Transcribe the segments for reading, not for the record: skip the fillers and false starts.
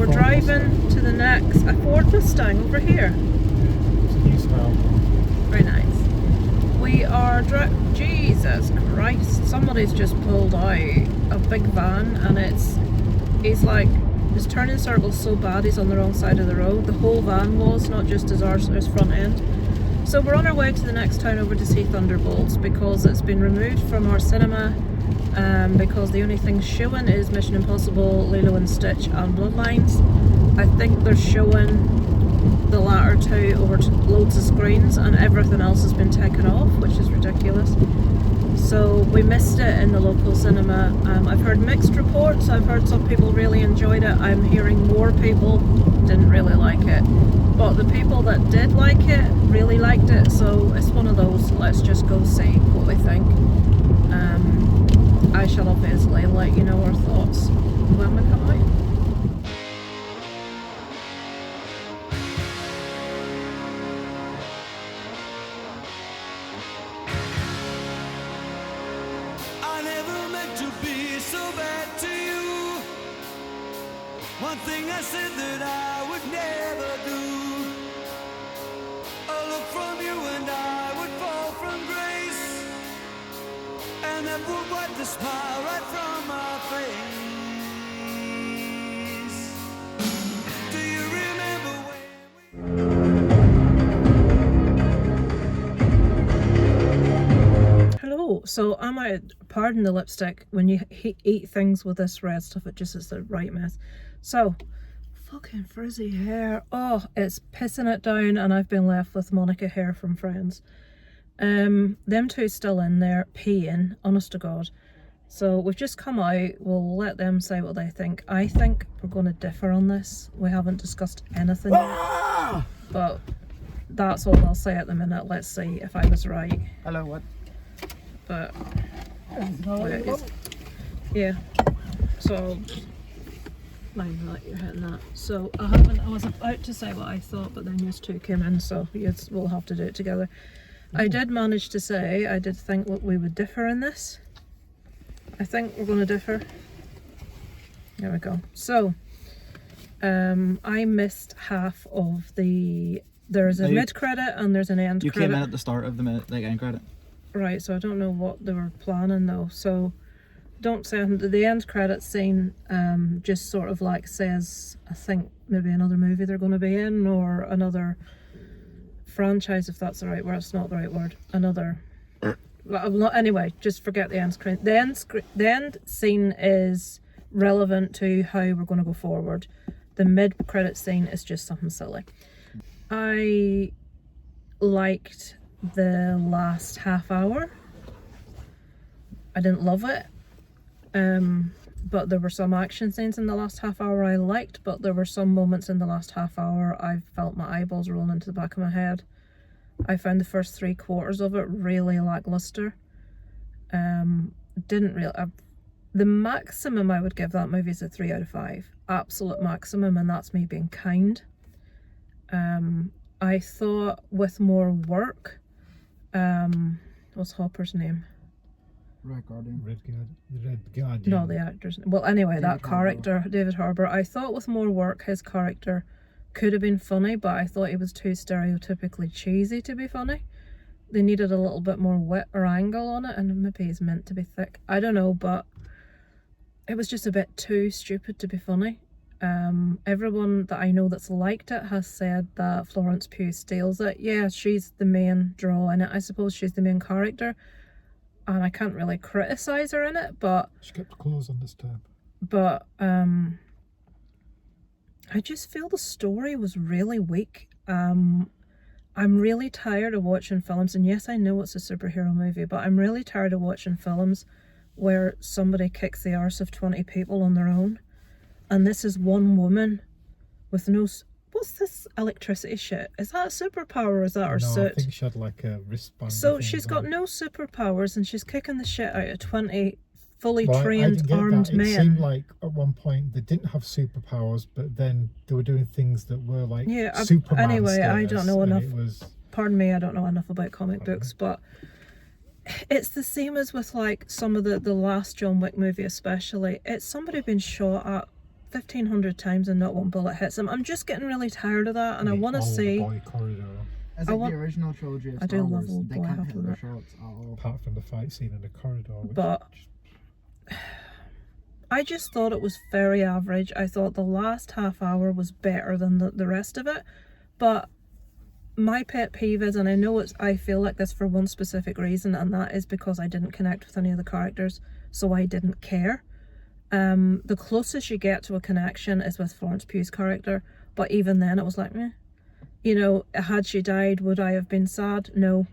we're driving to the next, a Ford Mustang over here. Very nice. We are Jesus Christ, somebody's just pulled out a big van, and he's turning circles so bad he's on the wrong side of the road. The whole van was, not just his front end. So we're on our way to the next town over to see Thunderbolts because it's been removed from our cinema, because the only thing showing is Mission Impossible, Lilo and Stitch and Bloodlines. I think they're showing the latter two over to loads of screens and everything else has been taken off, which is ridiculous. So we missed it in the local cinema. I've heard mixed reports. I've heard some people really enjoyed it. I'm hearing more people didn't really like it. But the people that did like it really liked it. So it's one of those, let's just go see what we think. I shall obviously let you know our thoughts when we come out. One thing I said that I would never do. A look from you and I would fall from grace, and that would wipe the smile right from my face. Do you remember when we... Hello, so I'm out, pardon the lipstick, when you eat things with this red stuff it just is the right mess. So, fucking frizzy hair. Oh, it's pissing it down and I've been left with Monica hair from Friends. Them two still in there peeing, honest to God. So we've just come out, we'll let them say what they think. I think we're going to differ on this. We haven't discussed anything yet, but that's all I'll say at the minute. Let's see if I was right. Hello, what? But, yeah, so... Mind that you're hitting that. So I was about to say what I thought, but then you two came in, so we'll have to do it together. I did manage to say I did think that we would differ in this. I think we're going to differ. There we go. So I missed half of there's a mid credit and there's an end credit. You came in at the start of the end credit. Right, so I don't know what they were planning though. So don't say the end credit scene just sort of like says, I think maybe another movie they're going to be in, or another franchise, if that's the right word. It's not the right word. Anyway, just forget the end screen. The end scene is relevant to how we're going to go forward. The mid credit scene is just something silly. I liked the last half hour. I didn't love it. But there were some action scenes in the last half hour I liked, but there were some moments in the last half hour I felt my eyeballs rolling into the back of my head. I found the first 3/4 of it really lackluster. The maximum I would give that movie is a 3 out of 5. Absolute maximum, and that's me being kind. I thought with more work, what's Hopper's name? Red Guardian. No, the actor's... Well, anyway, that character, David Harbour, I thought with more work his character could have been funny, but I thought he was too stereotypically cheesy to be funny. They needed a little bit more wit or angle on it, and maybe he's meant to be thick. I don't know, but it was just a bit too stupid to be funny. Everyone that I know that's liked it has said that Florence Pugh steals it. Yeah, she's the main draw in it. I suppose she's the main character. And I can't really criticise her in it, but... She kept clothes on this tab. But, I just feel the story was really weak. I'm really tired of watching films, and yes, I know it's a superhero movie, but I'm really tired of watching films where somebody kicks the arse of 20 people on their own. And this is one woman with no... What's this electricity shit? Is that a superpower or is that her suit? No, I think she had like a wristband. So she's got no superpowers and she's kicking the shit out of 20 fully trained armed men. It seemed like at one point they didn't have superpowers, but then they were doing things that were like Superman anyway, status, I don't know enough. Pardon me, I don't know enough about comic books, but it's the same as with like some of the last John Wick movie especially. It's somebody being shot at 1,500 times and not one bullet hits him. I'm just getting really tired of that, and I want to Old see. boy corridor, As I like want- the original trilogy of I do Star love Wars, Old they Boy, I can't have hit to their admit. shots at all. apart from the fight scene in the corridor. Which But I just thought it was very average. I thought the last half hour was better than the rest of it. But my pet peeve is, and I feel like this for one specific reason, and that is because I didn't connect with any of the characters, so I didn't care. The closest you get to a connection is with Florence Pugh's character, but even then it was like, meh. You know, had she died, would I have been sad? No.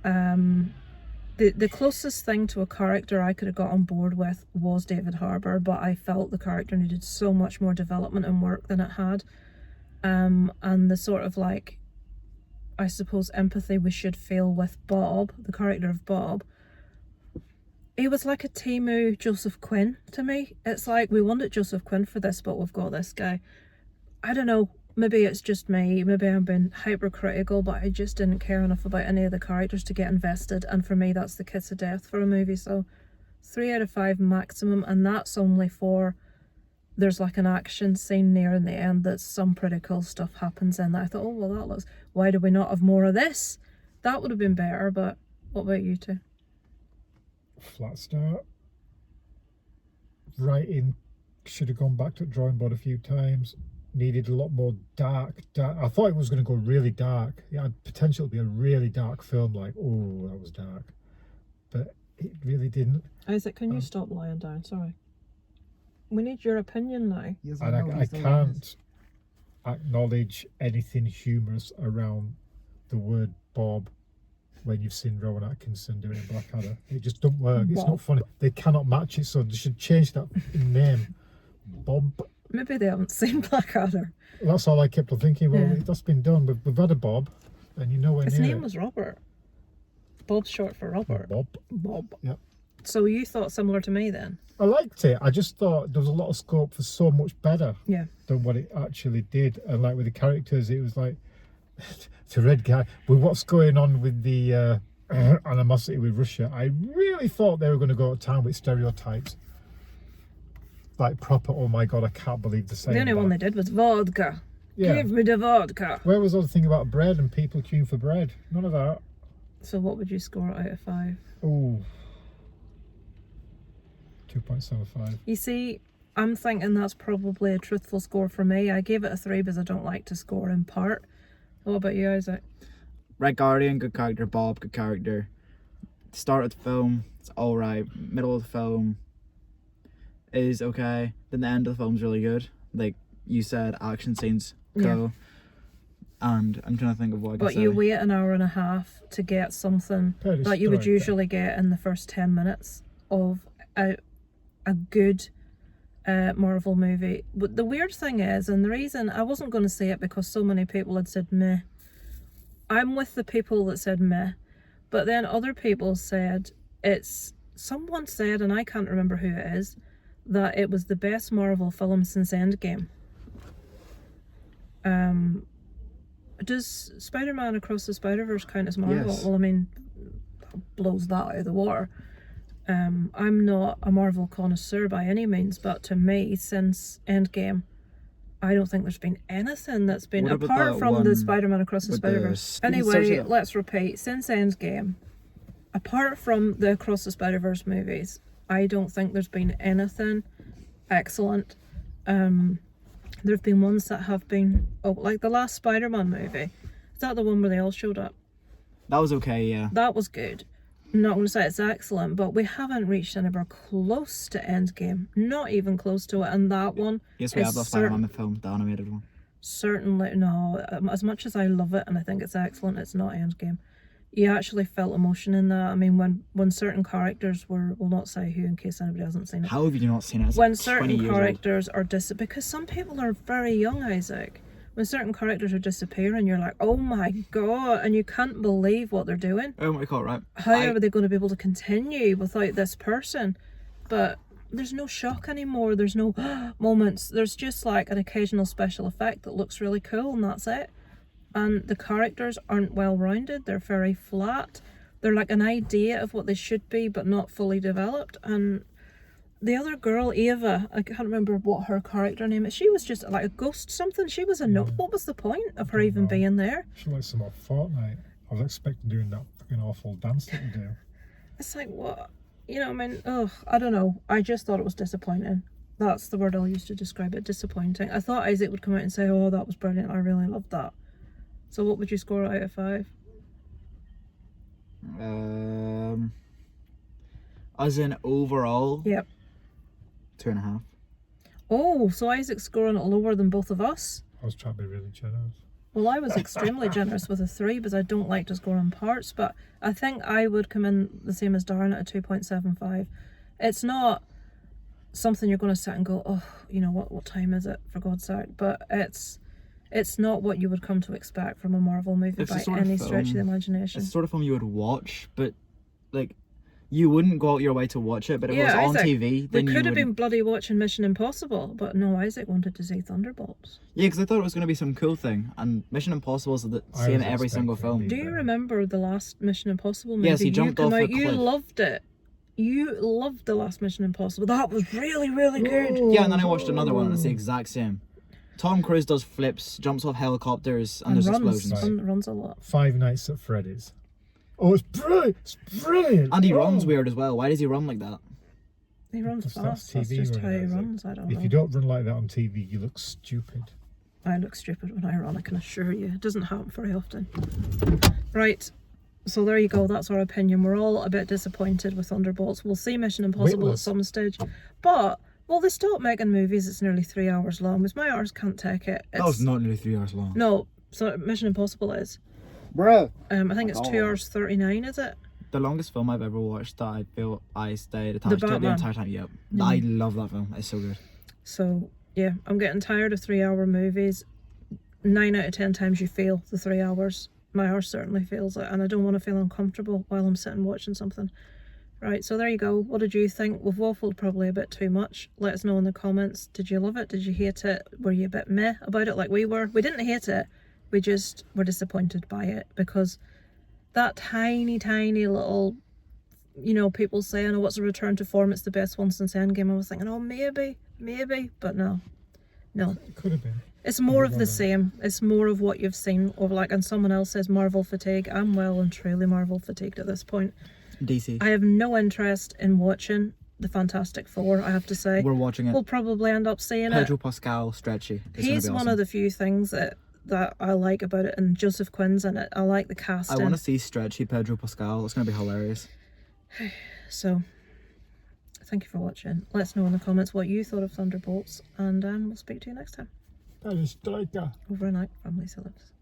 The closest thing to a character I could have got on board with was David Harbour, but I felt the character needed so much more development and work than it had. And the sort of like, I suppose, empathy we should feel with Bob, the character of Bob, he was like a Temu Joseph Quinn to me. It's like, we wanted Joseph Quinn for this, but we've got this guy. I don't know, maybe it's just me, maybe I'm being hypercritical, but I just didn't care enough about any of the characters to get invested, and for me that's the kiss of death for a movie. So 3 out of 5 maximum, and that's only for there's like an action scene near in the end that some pretty cool stuff happens in that I thought, oh well, that looks, why do we not have more of this? That would have been better. But what about you two? flat start. Writing should have gone back to the drawing board a few times. Needed a lot more dark. I thought it was going to go really dark. It had potential to be a really dark film, like, oh, that was dark. But it really didn't. Isaac, can you stop lying down? Sorry. We need your opinion now. Yes, And know, I he's the can't acknowledge anything humorous around the word Bob when you've seen Rowan Atkinson doing it in Blackadder. It just don't work. It's Bob. not funny. They cannot match it, so they should change that name. Bob. Maybe they haven't seen Blackadder. That's all I kept on thinking. Well, Yeah. that's been done. We've had a Bob, and you know His near name it. was Robert. Bob's short for Robert. Bob. Bob. Yep. So you thought similar to me then? I liked it. I just thought there was a lot of scope for so much better Yeah. than what it actually did. And like with the characters, it was like it's a red guy. With what's going on with the animosity with Russia, I really thought they were going to go to town with stereotypes. Like proper, oh my god, I can't believe the same. The only one they did was vodka. Yeah. Give me the vodka. Where was all the thing about bread and people queuing for bread? None of that. So what would you score it out of 5? Oh. 2.75. You see, I'm thinking that's probably a truthful score for me. I gave it a 3 because I don't like to score in part. What about you, Isaac? Red Guardian, good character. Bob, good character. Start of the film, it's alright. Middle of the film is okay. Then the end of the film's really good. Like you said, action scenes go. And I'm trying to think of what I can But say. you wait an hour and a half to get something Pretty that you would story, usually get in the first 10 minutes of a good Marvel movie. But the weird thing is, and the reason I wasn't going to say it because so many people had said meh. I'm with the people that said meh, but then other people said someone said, and I can't remember who it is, that it was the best Marvel film since Endgame. Does Spider-Man Across the Spider-Verse count as Marvel? Yes. Well, I mean, that blows that out of the water. I'm not a Marvel connoisseur by any means, but to me, since Endgame, I don't think there's been anything that's been, What about apart that from the one Spider-Man Across the with the Spider-Verse. you can search Anyway, it up. let's repeat, since Endgame, apart from the Across the Spider-Verse movies, I don't think there's been anything excellent. There have been ones that have been, like the last Spider-Man movie. Is that the one where they all showed up? That was okay, yeah. That was good. I'm not going to say it's excellent, but we haven't reached anywhere close to Endgame. Not even close to it. And that one Yes, we is have the Spider-Man film, the animated one. certainly, no, as much as I love it and I think it's excellent, it's not Endgame. You actually felt emotion in that. I mean, when certain characters were, we'll not say who in case anybody hasn't seen it. How have you not seen it? It's When like 20 certain years old. characters are because some people are very young, Isaac. When certain characters are disappearing, you're like, oh my god, and you can't believe what they're doing. Oh my god, right. How are they going to be able to continue without this person? But there's no shock anymore. There's no moments. There's just like an occasional special effect that looks really cool, and that's it. And the characters aren't well rounded. They're very flat. They're like an idea of what they should be, but not fully developed. And the other girl, Ava, I can't remember what her character name is. She was just like a ghost something. She was a note. What was the point of her even being there? She likes some off Fortnite. I was expecting doing that fucking awful dance that we do. It's like, what? You know, I mean, I don't know. I just thought it was disappointing. That's the word I'll use to describe it, disappointing. I thought Isaac would come out and say, oh, that was brilliant. I really loved that. So what would you score out of 5? As in overall, Yep. 2.5. Oh, so Isaac's scoring it lower than both of us? I was trying to be really generous. Well, I was extremely generous with a 3 because I don't like to score in parts, but I think I would come in the same as Darren at a 2.75. It's not something you're going to sit and go, oh, you know, what time is it, for God's sake? But it's not what you would come to expect from a Marvel movie by any stretch of the imagination. It's the sort of film you would watch, but like you wouldn't go out your way to watch it. But if it was on TV, then we could have been bloody watching Mission Impossible, but no, Isaac wanted to see Thunderbolts. Yeah, because I thought it was going to be some cool thing, and Mission Impossible is the same in every single film. Do you remember the last Mission Impossible movie? Yes, he jumped off the cliff. You loved it. You loved the last Mission Impossible. That was really, really good. Yeah, and then I watched another one and it's the exact same. Tom Cruise does flips, jumps off helicopters, and there's explosions. And runs a lot. Five Nights at Freddy's. Oh, it's brilliant! It's brilliant! And he runs weird as well. Why does he run like that? He runs fast. That's TV just how he running, runs. I don't know. If you don't run like that on TV, you look stupid. I look stupid when I run, I can assure you. It doesn't happen very often. Right. So there you go. That's our opinion. We're all a bit disappointed with Thunderbolts. We'll see Mission Impossible at some stage. But, well, they stopped making movies. It's nearly 3 hours long. Because my hours can't take it. That was not nearly 3 hours long. No. So Mission Impossible is. Bruh. I think it's 2 hours 39, is it? The longest film I've ever watched that I feel I stayed attached to the entire time. Yep. I love that film. It's so good. So, yeah, I'm getting tired of 3 hour movies. 9 out of 10 times you feel the 3 hours. My horse certainly feels it, and I don't want to feel uncomfortable while I'm sitting watching something. Right, so there you go. What did you think? We've waffled probably a bit too much. Let us know in the comments. Did you love it? Did you hate it? Were you a bit meh about it like we were? We didn't hate it. We just were disappointed by it because that tiny, tiny little, you know, people saying, oh, what's a return to form? It's the best one since Endgame. I was thinking, oh, maybe, but no. It could have been. It's more of the same. It's more of what you've seen. Or like, and someone else says Marvel fatigue. I'm well and truly Marvel fatigued at this point. DC. I have no interest in watching the Fantastic Four, I have to say. We're watching it. We'll probably end up seeing Pedro Pascal, stretchy. He's one of the few things that I like about it, and Joseph Quinn's in it. I like the casting. I want to see stretchy Pedro Pascal. It's going to be hilarious. So, thank you for watching. Let us know in the comments what you thought of Thunderbolts, and we'll speak to you next time. That is Striker. Over and out from Lisa Lives.